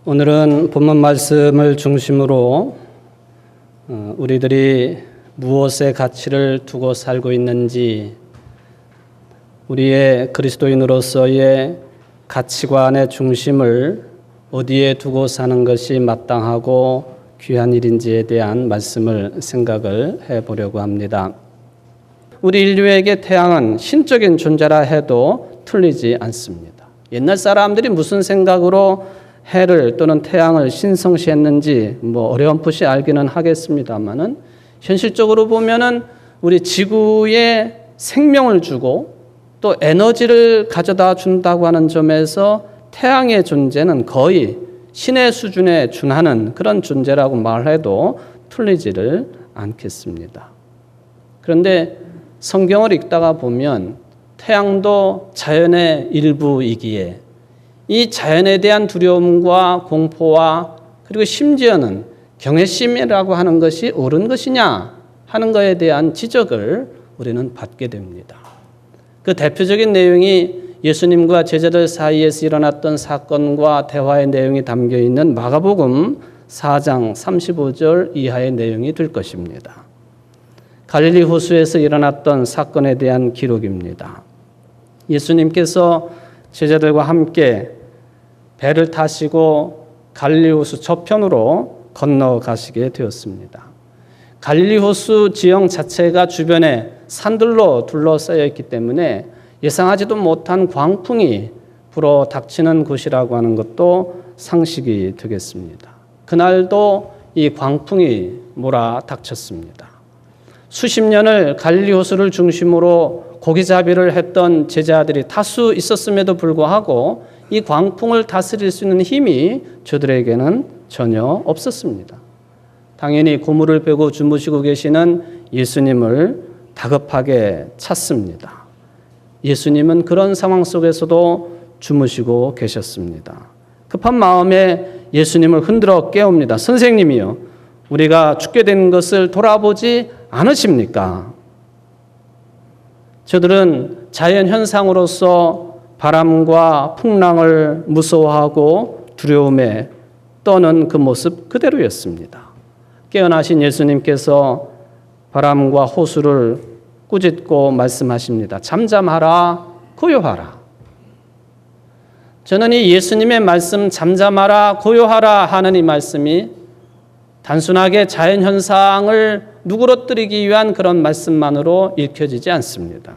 오늘은 본문 말씀을 중심으로 우리들이 무엇의 가치를 두고 살고 있는지, 우리의 그리스도인으로서의 가치관의 중심을 어디에 두고 사는 것이 마땅하고 귀한 일인지에 대한 말씀을 생각을 해보려고 합니다. 우리 인류에게 태양은 신적인 존재라 해도 틀리지 않습니다. 옛날 사람들이 무슨 생각으로 해를 또는 태양을 신성시했는지 어렴풋이 알기는 하겠습니다만은, 현실적으로 보면은 우리 지구에 생명을 주고 또 에너지를 가져다 준다고 하는 점에서 태양의 존재는 거의 신의 수준에 준하는 그런 존재라고 말해도 틀리지를 않겠습니다. 그런데 성경을 읽다가 보면 태양도 자연의 일부이기에 이 자연에 대한 두려움과 공포와 그리고 심지어는 경외심이라고 하는 것이 옳은 것이냐 하는 것에 대한 지적을 우리는 받게 됩니다. 그 대표적인 내용이 예수님과 제자들 사이에서 일어났던 사건과 대화의 내용이 담겨 있는 마가복음 4장 35절 이하의 내용이 될 것입니다. 갈릴리 호수에서 일어났던 사건에 대한 기록입니다. 예수님께서 제자들과 함께 배를 타시고 갈릴리 호수 저편으로 건너가시게 되었습니다. 갈릴리 호수 지형 자체가 주변에 산들로 둘러싸여 있기 때문에 예상하지도 못한 광풍이 불어 닥치는 곳이라고 하는 것도 상식이 되겠습니다. 그날도 이 광풍이 몰아닥쳤습니다. 수십 년을 갈릴리 호수를 중심으로 고기잡이를 했던 제자들이 다수 있었음에도 불구하고 이 광풍을 다스릴 수 있는 힘이 저들에게는 전혀 없었습니다. 당연히 고무를 베고 주무시고 계시는 예수님을 다급하게 찾습니다. 예수님은 그런 상황 속에서도 주무시고 계셨습니다. 급한 마음에 예수님을 흔들어 깨웁니다. 선생님이요, 우리가 죽게 된 것을 돌아보지 않으십니까? 저들은 자연 현상으로서 바람과 풍랑을 무서워하고 두려움에 떠는 그 모습 그대로였습니다. 깨어나신 예수님께서 바람과 호수를 꾸짖고 말씀하십니다. 잠잠하라, 고요하라. 저는 이 예수님의 말씀 잠잠하라, 고요하라 하는 이 말씀이 단순하게 자연현상을 누그러뜨리기 위한 그런 말씀만으로 읽혀지지 않습니다.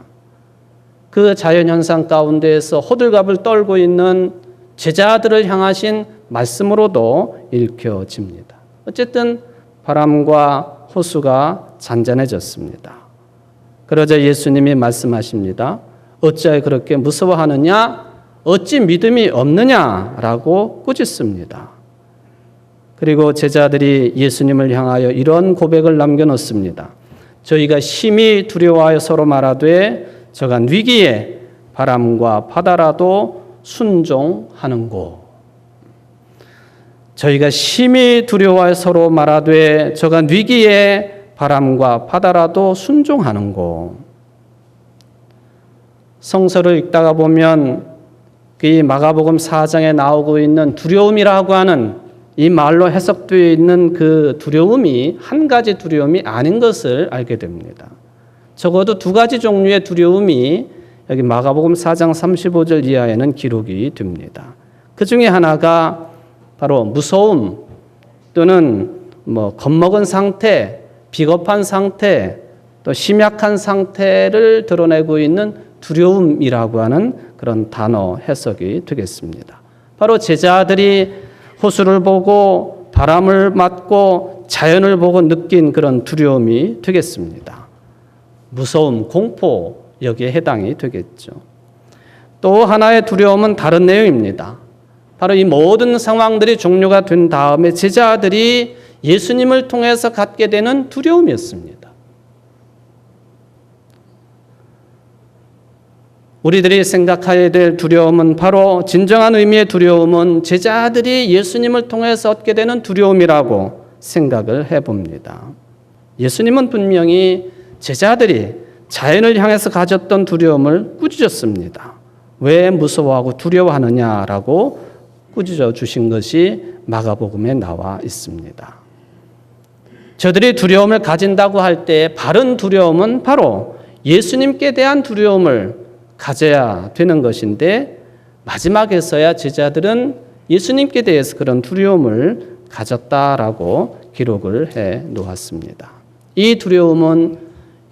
그 자연현상 가운데에서 호들갑을 떨고 있는 제자들을 향하신 말씀으로도 읽혀집니다. 어쨌든 바람과 호수가 잔잔해졌습니다. 그러자 예수님이 말씀하십니다. 어찌하여 그렇게 무서워하느냐? 어찌 믿음이 없느냐라고 꾸짖습니다. 그리고 제자들이 예수님을 향하여 이런 고백을 남겨놓습니다. 저희가 심히 두려워하여 서로 말하되 저간 위기에 바람과 바다라도 순종하는고. 저희가 심히 두려워하여 서로 말하되 저간 위기에 바람과 바다라도 순종하는고. 성서를 읽다가 보면 이 마가복음 4장에 나오고 있는 두려움이라고 하는 이 말로 해석되어 있는 그 두려움이 한 가지 두려움이 아닌 것을 알게 됩니다. 적어도 두 가지 종류의 두려움이 여기 마가복음 4장 35절 이하에는 기록이 됩니다. 그 중에 하나가 바로 무서움 또는 겁먹은 상태, 비겁한 상태, 또 심약한 상태를 드러내고 있는 두려움이라고 하는 그런 단어 해석이 되겠습니다. 바로 제자들이 호수를 보고 바람을 맞고 자연을 보고 느낀 그런 두려움이 되겠습니다. 무서움, 공포 여기에 해당이 되겠죠. 또 하나의 두려움은 다른 내용입니다. 바로 이 모든 상황들이 종료가 된 다음에 제자들이 예수님을 통해서 갖게 되는 두려움이었습니다. 우리들이 생각해야 될 두려움은 바로 진정한 의미의 두려움은 제자들이 예수님을 통해서 얻게 되는 두려움이라고 생각을 해봅니다. 예수님은 분명히 제자들이 자연을 향해서 가졌던 두려움을 꾸짖었습니다. 왜 무서워하고 두려워하느냐라고 꾸짖어 주신 것이 마가복음에 나와 있습니다. 저들이 두려움을 가진다고 할 때 바른 두려움은 바로 예수님께 대한 두려움을 가져야 되는 것인데 마지막에서야 제자들은 예수님께 대해서 그런 두려움을 가졌다라고 기록을 해 놓았습니다. 이 두려움은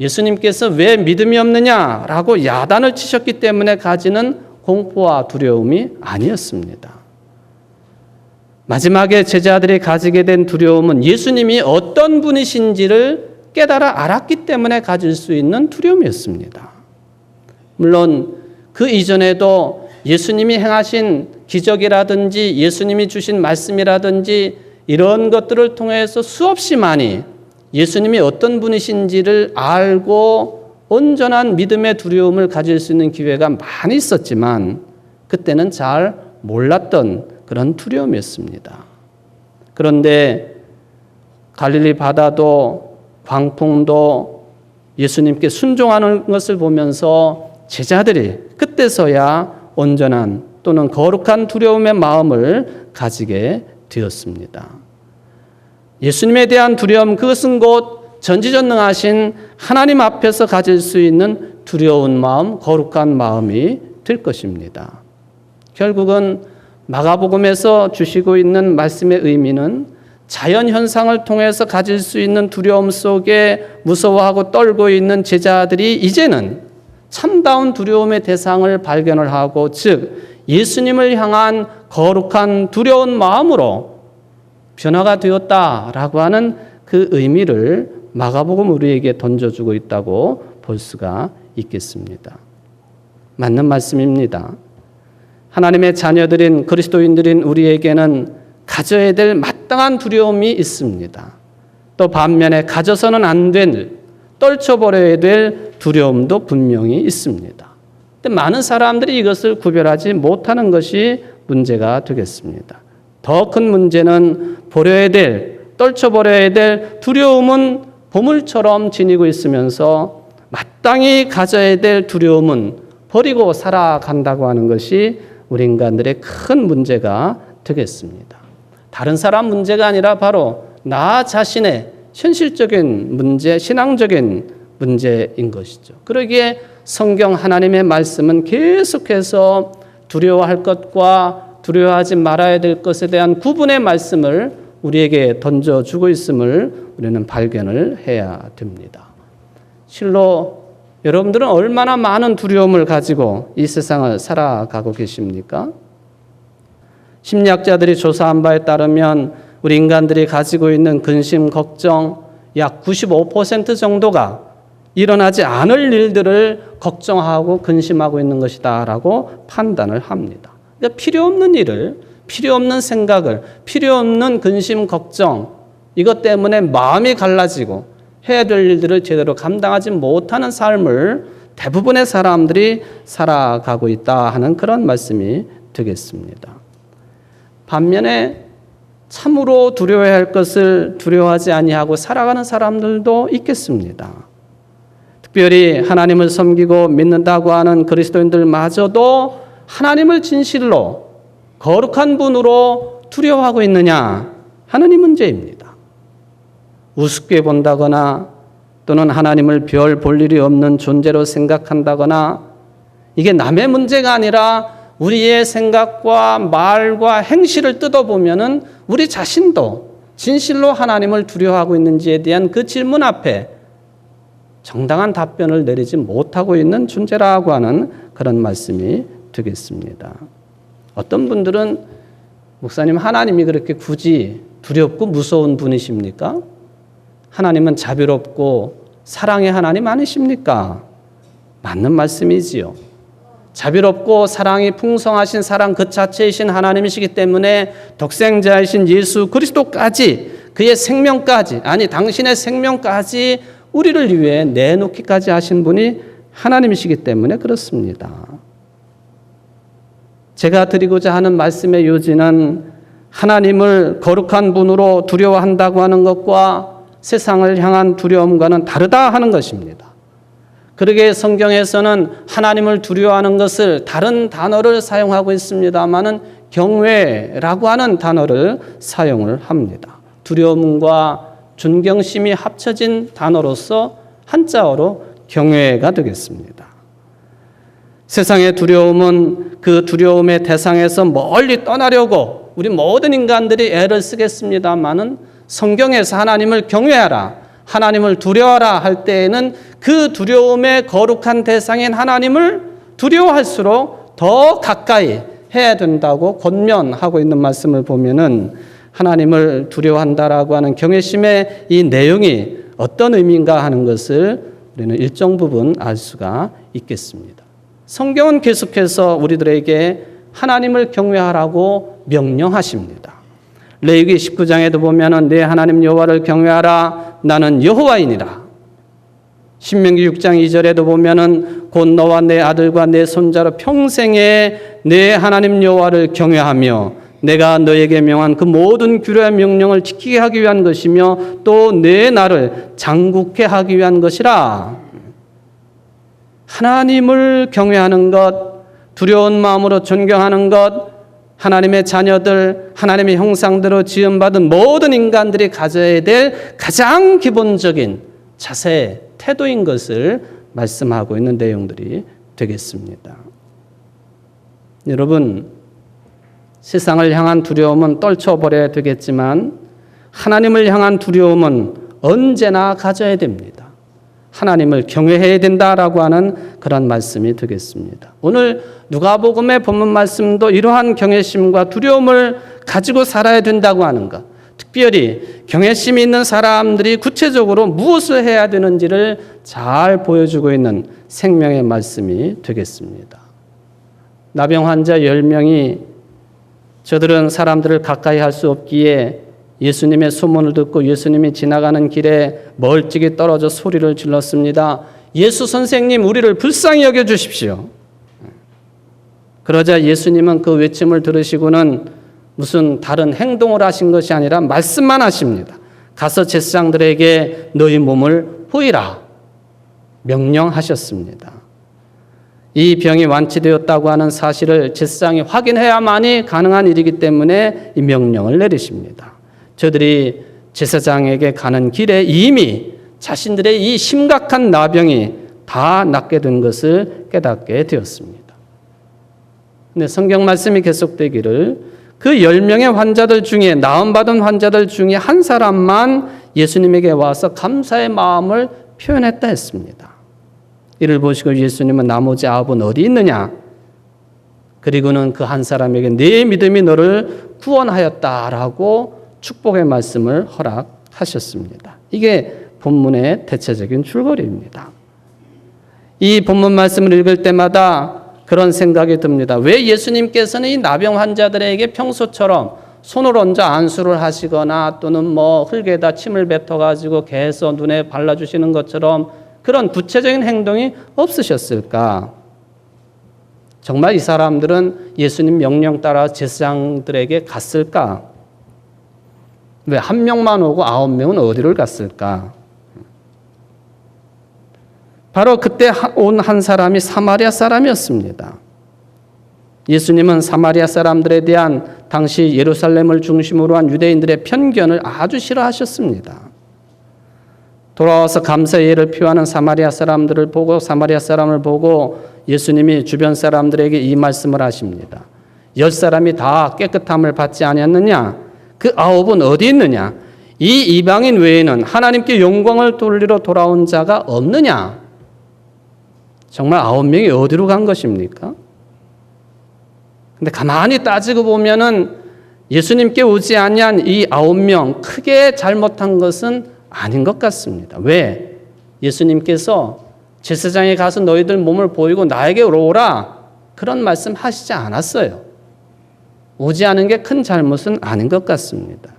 예수님께서 왜 믿음이 없느냐라고 야단을 치셨기 때문에 가지는 공포와 두려움이 아니었습니다. 마지막에 제자들이 가지게 된 두려움은 예수님이 어떤 분이신지를 깨달아 알았기 때문에 가질 수 있는 두려움이었습니다. 물론 그 이전에도 예수님이 행하신 기적이라든지 예수님이 주신 말씀이라든지 이런 것들을 통해서 수없이 많이 예수님이 어떤 분이신지를 알고 온전한 믿음의 두려움을 가질 수 있는 기회가 많이 있었지만 그때는 잘 몰랐던 그런 두려움이었습니다. 그런데 갈릴리 바다도 광풍도 예수님께 순종하는 것을 보면서 제자들이 그때서야 온전한 또는 거룩한 두려움의 마음을 가지게 되었습니다. 예수님에 대한 두려움, 그것은 곧 전지전능하신 하나님 앞에서 가질 수 있는 두려운 마음, 거룩한 마음이 될 것입니다. 결국은 마가복음에서 주시고 있는 말씀의 의미는 자연현상을 통해서 가질 수 있는 두려움 속에 무서워하고 떨고 있는 제자들이 이제는 참다운 두려움의 대상을 발견을 하고, 즉 예수님을 향한 거룩한 두려운 마음으로 변화가 되었다라고 하는 그 의미를 마가복음 우리에게 던져주고 있다고 볼 수가 있겠습니다. 맞는 말씀입니다. 하나님의 자녀들인 그리스도인들인 우리에게는 가져야 될 마땅한 두려움이 있습니다. 또 반면에 가져서는 안 될, 떨쳐버려야 될 두려움도 분명히 있습니다. 근데 많은 사람들이 이것을 구별하지 못하는 것이 문제가 되겠습니다. 더 큰 문제는 버려야 될, 떨쳐버려야 될 두려움은 보물처럼 지니고 있으면서 마땅히 가져야 될 두려움은 버리고 살아간다고 하는 것이 우리 인간들의 큰 문제가 되겠습니다. 다른 사람 문제가 아니라 바로 나 자신의 현실적인 문제, 신앙적인 문제인 것이죠. 그러기에 성경 하나님의 말씀은 계속해서 두려워할 것과 두려워하지 말아야 될 것에 대한 구분의 말씀을 우리에게 던져주고 있음을 우리는 발견을 해야 됩니다. 실로 여러분들은 얼마나 많은 두려움을 가지고 이 세상을 살아가고 계십니까? 심리학자들이 조사한 바에 따르면 우리 인간들이 가지고 있는 근심, 걱정 약 95% 정도가 일어나지 않을 일들을 걱정하고 근심하고 있는 것이다라고 판단을 합니다. 그러니까 필요 없는 일을, 필요 없는 생각을, 필요 없는 근심, 걱정 이것 때문에 마음이 갈라지고 해야 될 일들을 제대로 감당하지 못하는 삶을 대부분의 사람들이 살아가고 있다 하는 그런 말씀이 되겠습니다. 반면에 참으로 두려워해야 할 것을 두려워하지 아니하고 살아가는 사람들도 있겠습니다. 특별히 하나님을 섬기고 믿는다고 하는 그리스도인들마저도 하나님을 진실로 거룩한 분으로 두려워하고 있느냐 하는 이 문제입니다. 우습게 본다거나 또는 하나님을 별 볼 일이 없는 존재로 생각한다거나 이게 남의 문제가 아니라 우리의 생각과 말과 행실을 뜯어보면은 우리 자신도 진실로 하나님을 두려워하고 있는지에 대한 그 질문 앞에 정당한 답변을 내리지 못하고 있는 존재라고 하는 그런 말씀이 되겠습니다. 어떤 분들은 목사님 하나님이 그렇게 굳이 두렵고 무서운 분이십니까? 하나님은 자비롭고 사랑의 하나님 아니십니까? 맞는 말씀이지요. 자비롭고 사랑이 풍성하신 사랑 그 자체이신 하나님이시기 때문에 독생자이신 예수 그리스도까지 그의 생명까지 아니 당신의 생명까지 우리를 위해 내놓기까지 하신 분이 하나님이시기 때문에 그렇습니다. 제가 드리고자 하는 말씀의 요지는 하나님을 거룩한 분으로 두려워한다고 하는 것과 세상을 향한 두려움과는 다르다 하는 것입니다. 그러게 성경에서는 하나님을 두려워하는 것을 다른 단어를 사용하고 있습니다마는 경외라고 하는 단어를 사용을 합니다. 두려움과 존경심이 합쳐진 단어로서 한자어로 경외가 되겠습니다. 세상의 두려움은 그 두려움의 대상에서 멀리 떠나려고 우리 모든 인간들이 애를 쓰겠습니다마는 성경에서 하나님을 경외하라, 하나님을 두려워하라 할 때에는 그 두려움의 거룩한 대상인 하나님을 두려워할수록 더 가까이 해야 된다고 권면하고 있는 말씀을 보면은 하나님을 두려워한다라고 하는 경외심의 이 내용이 어떤 의미인가 하는 것을 우리는 일정 부분 알 수가 있겠습니다. 성경은 계속해서 우리들에게 하나님을 경외하라고 명령하십니다. 레위기 19장에도 보면은 내 하나님 여호와를 경외하라, 나는 여호와이니라. 신명기 6장 2절에도 보면은 곧 너와 내 아들과 내 손자로 평생에 내 하나님 여호와를 경외하며 내가 너에게 명한 그 모든 규례와 명령을 지키게 하기 위한 것이며 또 내 나를 장국케 하기 위한 것이라. 하나님을 경외하는 것, 두려운 마음으로 존경하는 것, 하나님의 자녀들, 하나님의 형상대로 지음받은 모든 인간들이 가져야 될 가장 기본적인 자세, 태도인 것을 말씀하고 있는 내용들이 되겠습니다. 여러분, 세상을 향한 두려움은 떨쳐버려야 되겠지만 하나님을 향한 두려움은 언제나 가져야 됩니다. 하나님을 경외해야 된다라고 하는 그런 말씀이 되겠습니다. 오늘 누가복음의 본문 말씀도 이러한 경외심과 두려움을 가지고 살아야 된다고 하는 것, 특별히 경외심이 있는 사람들이 구체적으로 무엇을 해야 되는지를 잘 보여주고 있는 생명의 말씀이 되겠습니다. 나병 환자 10명이 저들은 사람들을 가까이 할 수 없기에 예수님의 소문을 듣고 예수님이 지나가는 길에 멀찍이 떨어져 소리를 질렀습니다. 예수 선생님, 우리를 불쌍히 여겨주십시오. 그러자 예수님은 그 외침을 들으시고는 무슨 다른 행동을 하신 것이 아니라 말씀만 하십니다. 가서 제사장들에게 너희 몸을 보이라 명령하셨습니다. 이 병이 완치되었다고 하는 사실을 제사장이 확인해야만이 가능한 일이기 때문에 이 명령을 내리십니다. 저들이 제사장에게 가는 길에 이미 자신들의 이 심각한 나병이 다 낫게 된 것을 깨닫게 되었습니다. 근데 성경 말씀이 계속되기를 그 10명의 환자들 중에 나음받은 환자들 중에 한 사람만 예수님에게 와서 감사의 마음을 표현했다 했습니다. 이를 보시고 예수님은 나머지 9은 어디 있느냐? 그리고는 그 한 사람에게 네 믿음이 너를 구원하였다라고 축복의 말씀을 허락하셨습니다. 이게 본문의 대체적인 줄거리입니다. 이 본문 말씀을 읽을 때마다 그런 생각이 듭니다. 왜 예수님께서는 이 나병 환자들에게 평소처럼 손을 얹어 안수를 하시거나 또는 흙에다 침을 뱉어가지고 개서 눈에 발라주시는 것처럼 그런 구체적인 행동이 없으셨을까? 정말 이 사람들은 예수님 명령 따라 제사장들에게 갔을까? 왜 한 명만 오고 9명은 어디를 갔을까? 바로 그때 온 한 사람이 사마리아 사람이었습니다. 예수님은 사마리아 사람들에 대한 당시 예루살렘을 중심으로 한 유대인들의 편견을 아주 싫어하셨습니다. 돌아와서 감사 예를 표하는 사마리아 사람들을 보고 사마리아 사람을 보고 예수님이 주변 사람들에게 이 말씀을 하십니다. 10사람이 다 깨끗함을 받지 아니었느냐? 그 9은 어디 있느냐? 이 이방인 외에는 하나님께 영광을 돌리러 돌아온 자가 없느냐? 정말 9명이 어디로 간 것입니까? 근데 가만히 따지고 보면은 예수님께 오지 아니한 이 9명 크게 잘못한 것은 아닌 것 같습니다. 왜? 예수님께서 제사장에 가서 너희들 몸을 보이고 나에게 오라 그런 말씀 하시지 않았어요. 오지 않은 게 큰 잘못은 아닌 것 같습니다.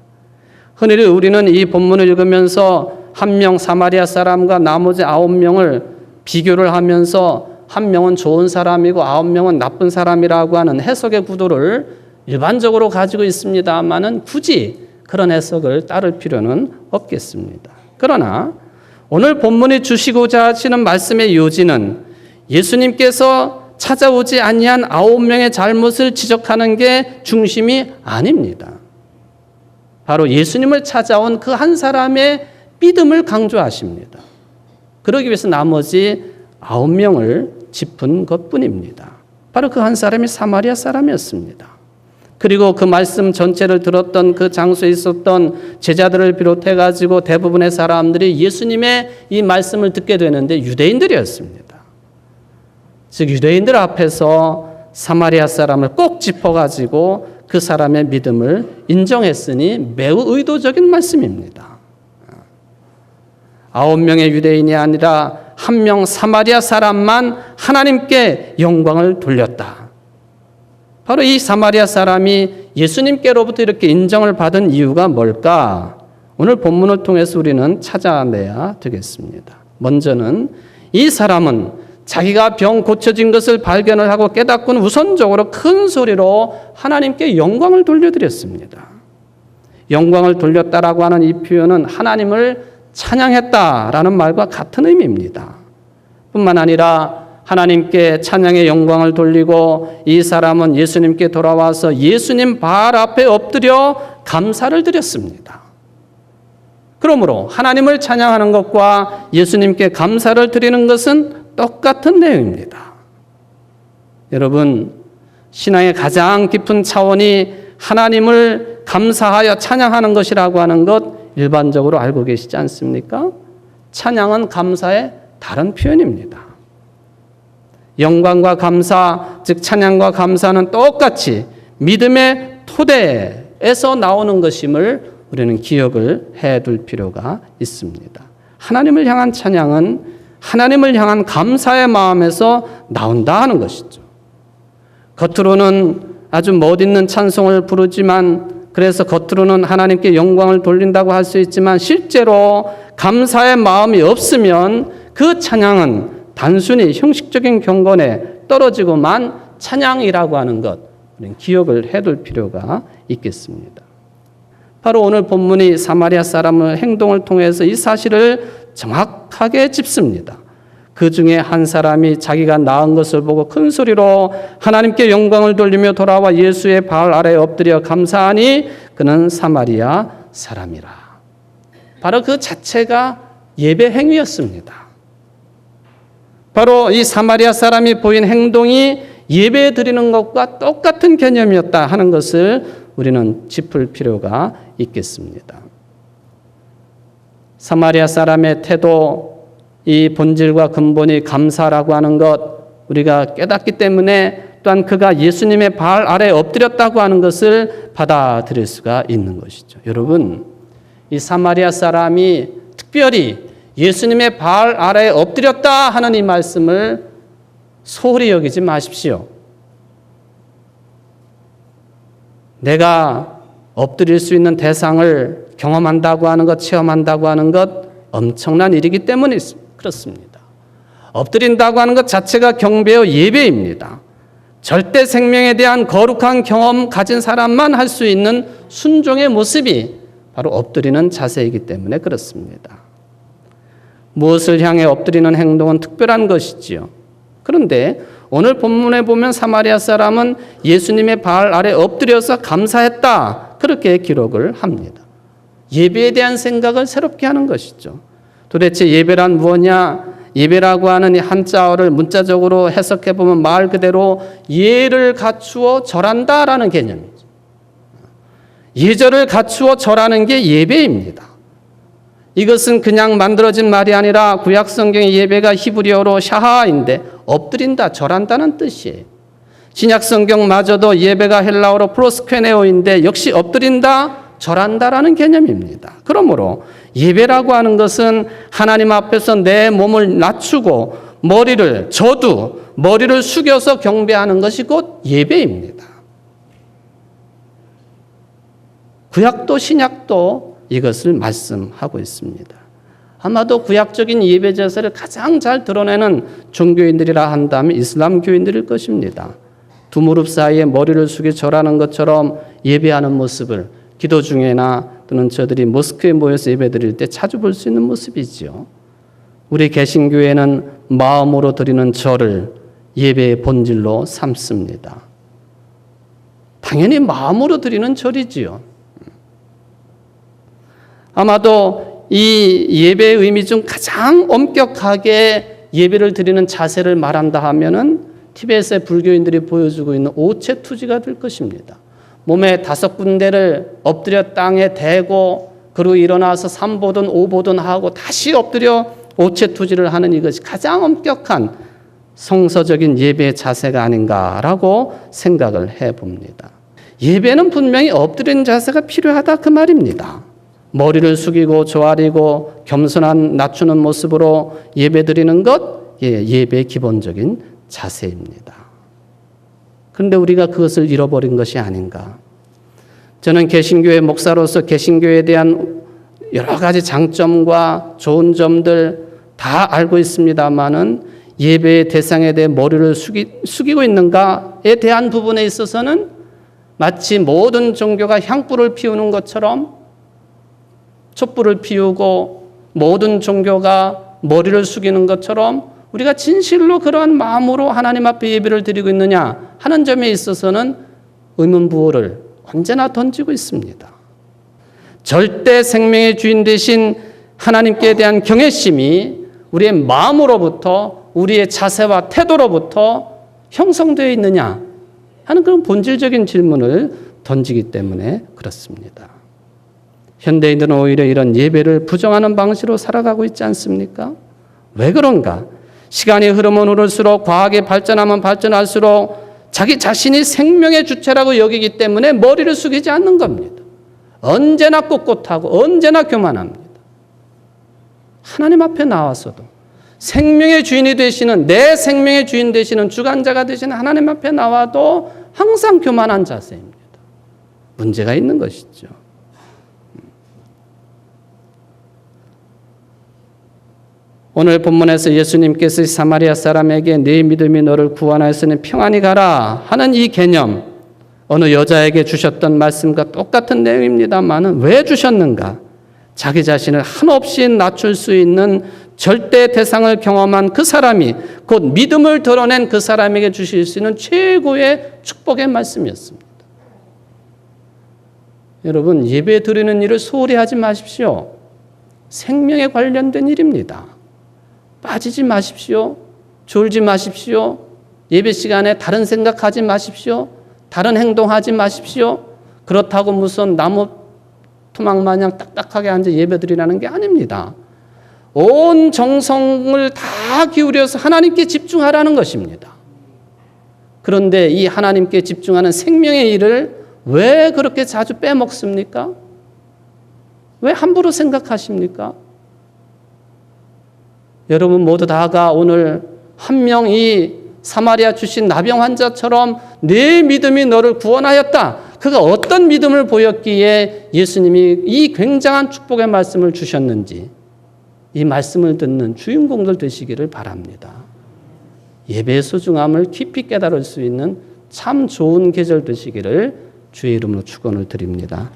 흔히 우리는 이 본문을 읽으면서 한 명 사마리아 사람과 나머지 9명을 비교를 하면서 한 명은 좋은 사람이고 9명은 나쁜 사람이라고 하는 해석의 구도를 일반적으로 가지고 있습니다만은 굳이 그런 해석을 따를 필요는 없겠습니다. 그러나 오늘 본문이 주시고자 하시는 말씀의 요지는 예수님께서 찾아오지 아니한 9명의 잘못을 지적하는 게 중심이 아닙니다. 바로 예수님을 찾아온 그 한 사람의 믿음을 강조하십니다. 그러기 위해서 나머지 9명을 짚은 것뿐입니다. 바로 그 한 사람이 사마리아 사람이었습니다. 그리고 그 말씀 전체를 들었던 그 장소에 있었던 제자들을 비롯해 가지고 대부분의 사람들이 예수님의 이 말씀을 듣게 되는데 유대인들이었습니다. 즉 유대인들 앞에서 사마리아 사람을 꼭 짚어가지고 그 사람의 믿음을 인정했으니 매우 의도적인 말씀입니다. 9명의 유대인이 아니라 1명 사마리아 사람만 하나님께 영광을 돌렸다. 바로 이 사마리아 사람이 예수님께로부터 이렇게 인정을 받은 이유가 뭘까? 오늘 본문을 통해서 우리는 찾아내야 되겠습니다. 먼저는 이 사람은 자기가 병 고쳐진 것을 발견을 하고 깨닫고는 우선적으로 큰 소리로 하나님께 영광을 돌려드렸습니다. 영광을 돌렸다라고 하는 이 표현은 하나님을 찬양했다라는 말과 같은 의미입니다. 뿐만 아니라 하나님께 찬양의 영광을 돌리고 이 사람은 예수님께 돌아와서 예수님 발 앞에 엎드려 감사를 드렸습니다. 그러므로 하나님을 찬양하는 것과 예수님께 감사를 드리는 것은 똑같은 내용입니다. 여러분, 신앙의 가장 깊은 차원이 하나님을 감사하여 찬양하는 것이라고 하는 것 일반적으로 알고 계시지 않습니까? 찬양은 감사의 다른 표현입니다. 영광과 감사, 즉 찬양과 감사는 똑같이 믿음의 토대에서 나오는 것임을 우리는 기억을 해둘 필요가 있습니다. 하나님을 향한 찬양은 하나님을 향한 감사의 마음에서 나온다 하는 것이죠. 겉으로는 아주 멋있는 찬송을 부르지만 그래서 겉으로는 하나님께 영광을 돌린다고 할 수 있지만 실제로 감사의 마음이 없으면 그 찬양은 단순히 형식적인 경건에 떨어지고만 찬양이라고 하는 것 우리는 기억을 해둘 필요가 있겠습니다. 바로 오늘 본문이 사마리아 사람의 행동을 통해서 이 사실을 정확하게 짚습니다. 그 중에 한 사람이 자기가 나은 것을 보고 큰 소리로 하나님께 영광을 돌리며 돌아와 예수의 발 아래에 엎드려 감사하니 그는 사마리아 사람이라. 바로 그 자체가 예배 행위였습니다. 바로 이 사마리아 사람이 보인 행동이 예배 드리는 것과 똑같은 개념이었다 하는 것을 우리는 짚을 필요가 있겠습니다. 사마리아 사람의 태도, 이 본질과 근본이 감사라고 하는 것 우리가 깨닫기 때문에 또한 그가 예수님의 발 아래에 엎드렸다고 하는 것을 받아들일 수가 있는 것이죠. 여러분, 이 사마리아 사람이 특별히 예수님의 발 아래에 엎드렸다 하는 이 말씀을 소홀히 여기지 마십시오. 내가 엎드릴 수 있는 대상을 경험한다고 하는 것, 체험한다고 하는 것 엄청난 일이기 때문에 그렇습니다. 엎드린다고 하는 것 자체가 경배의 예배입니다. 절대 생명에 대한 거룩한 경험 가진 사람만 할 수 있는 순종의 모습이 바로 엎드리는 자세이기 때문에 그렇습니다. 무엇을 향해 엎드리는 행동은 특별한 것이지요. 그런데 오늘 본문에 보면 사마리아 사람은 예수님의 발 아래 엎드려서 감사했다. 그렇게 기록을 합니다. 예배에 대한 생각을 새롭게 하는 것이죠. 도대체 예배란 무엇냐? 예배라고 하는 이 한자어를 문자적으로 해석해 보면 말 그대로 예를 갖추어 절한다라는 개념이죠. 예절을 갖추어 절하는 게 예배입니다. 이것은 그냥 만들어진 말이 아니라 구약 성경의 예배가 히브리어로 샤하인데 엎드린다, 절한다는 뜻이에요. 신약 성경마저도 예배가 헬라어로 프로스케네오인데 역시 엎드린다, 절한다라는 개념입니다. 그러므로 예배라고 하는 것은 하나님 앞에서 내 몸을 낮추고 머리를 숙여서 경배하는 것이 곧 예배입니다. 구약도 신약도 이것을 말씀하고 있습니다. 아마도 구약적인 예배 자세를 가장 잘 드러내는 종교인들이라 한다면 이슬람 교인들일 것입니다. 두 무릎 사이에 머리를 숙여 절하는 것처럼 예배하는 모습을 기도 중에나 또는 저들이 모스크에 모여서 예배드릴 때 자주 볼 수 있는 모습이지요. 우리 개신교회는 마음으로 드리는 절을 예배의 본질로 삼습니다. 당연히 마음으로 드리는 절이지요. 아마도 이 예배의 의미 중 가장 엄격하게 예배를 드리는 자세를 말한다 하면은 티베트의 불교인들이 보여주고 있는 오체투지가 될 것입니다. 몸에 5군데를 엎드려 땅에 대고 그리고 일어나서 3보든 5보든 하고 다시 엎드려 오체투지를 하는 이것이 가장 엄격한 성서적인 예배의 자세가 아닌가라고 생각을 해봅니다. 예배는 분명히 엎드린 자세가 필요하다 그 말입니다. 머리를 숙이고 조아리고 겸손한 낮추는 모습으로 예배드리는 것, 예배의 기본적인 자세입니다. 그런데 우리가 그것을 잃어버린 것이 아닌가. 저는 개신교의 목사로서 개신교에 대한 여러 가지 장점과 좋은 점들 다 알고 있습니다만은 예배의 대상에 대해 머리를 숙이고 있는가에 대한 부분에 있어서는 마치 모든 종교가 향불을 피우는 것처럼 촛불을 피우고 모든 종교가 머리를 숙이는 것처럼 우리가 진실로 그러한 마음으로 하나님 앞에 예배를 드리고 있느냐 하는 점에 있어서는 의문부호를 언제나 던지고 있습니다. 절대 생명의 주인 되신 하나님께 대한 경외심이 우리의 마음으로부터 우리의 자세와 태도로부터 형성되어 있느냐 하는 그런 본질적인 질문을 던지기 때문에 그렇습니다. 현대인들은 오히려 이런 예배를 부정하는 방식으로 살아가고 있지 않습니까? 왜 그런가? 시간이 흐르면 흐를수록 과학이 발전하면 발전할수록 자기 자신이 생명의 주체라고 여기기 때문에 머리를 숙이지 않는 겁니다. 언제나 꼿꼿하고 언제나 교만합니다. 하나님 앞에 나와서도 생명의 주인이 되시는 내 생명의 주인 되시는 주관자가 되시는 하나님 앞에 나와도 항상 교만한 자세입니다. 문제가 있는 것이죠. 오늘 본문에서 예수님께서 사마리아 사람에게 네 믿음이 너를 구원하였으니 평안히 가라 하는 이 개념, 어느 여자에게 주셨던 말씀과 똑같은 내용입니다만 왜 주셨는가? 자기 자신을 한없이 낮출 수 있는 절대 대상을 경험한 그 사람이 곧 믿음을 드러낸 그 사람에게 주실 수 있는 최고의 축복의 말씀이었습니다. 여러분, 예배 드리는 일을 소홀히 하지 마십시오. 생명에 관련된 일입니다. 빠지지 마십시오. 졸지 마십시오. 예배 시간에 다른 생각하지 마십시오. 다른 행동하지 마십시오. 그렇다고 무슨 나무 토막 마냥 딱딱하게 앉아 예배 드리라는 게 아닙니다. 온 정성을 다 기울여서 하나님께 집중하라는 것입니다. 그런데 이 하나님께 집중하는 생명의 일을 왜 그렇게 자주 빼먹습니까? 왜 함부로 생각하십니까? 여러분 모두 다가 오늘 한 명 이 사마리아 출신 나병 환자처럼 내 믿음이 너를 구원하였다. 그가 어떤 믿음을 보였기에 예수님이 이 굉장한 축복의 말씀을 주셨는지 이 말씀을 듣는 주인공들 되시기를 바랍니다. 예배의 소중함을 깊이 깨달을 수 있는 참 좋은 계절 되시기를 주의 이름으로 축원을 드립니다.